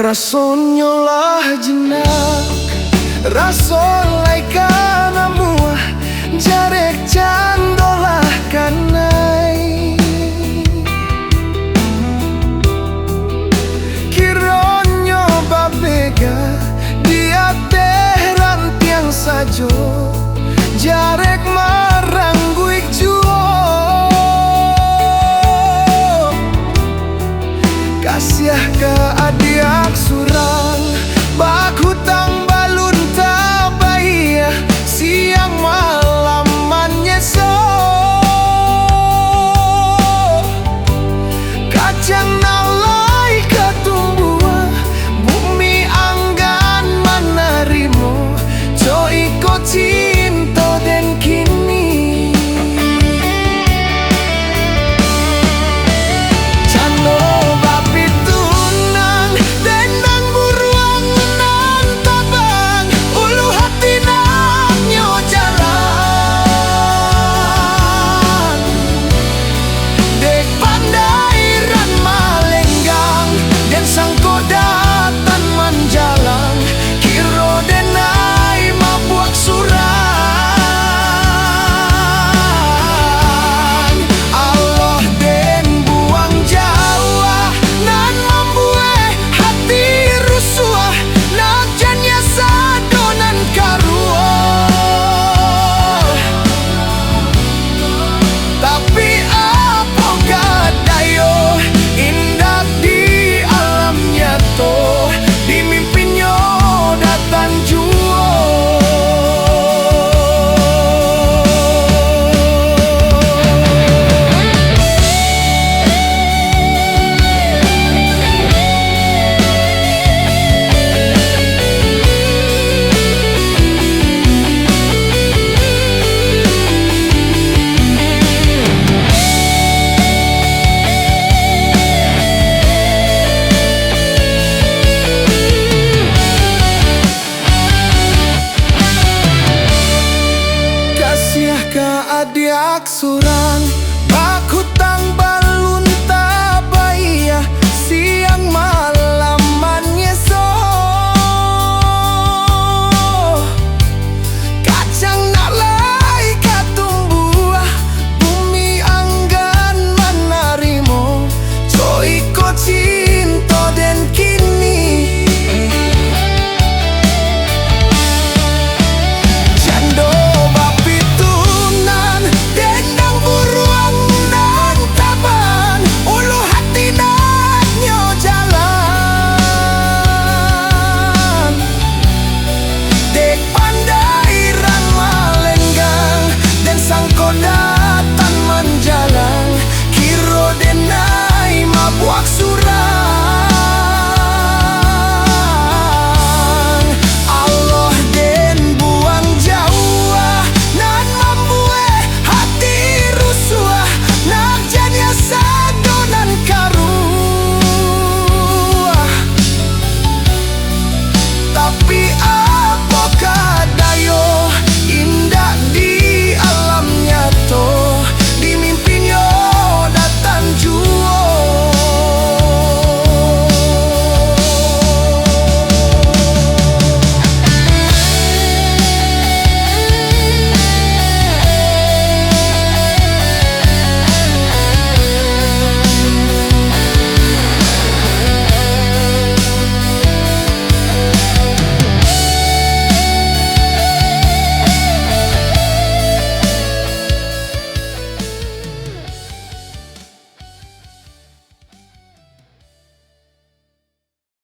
Rasanya lah jenak, rasolai kana muah, jarek candolah kanai. Kironyo babega, dia teh rantiang sajo, jarek marang guik juo. Kasiah ke adiak surang, bak hutang balun tabaya, siang malam manyeso. Kacang nalai ketumbuhan, bumi anggan manarimo, co ikut cinta dan kini. Adiak surang, bak hutang balun tabaya, siang malam manyeso. Kacang nalai katumbuah, bumi anggan manarimo, co ikut cinta dan kini. Jando tapi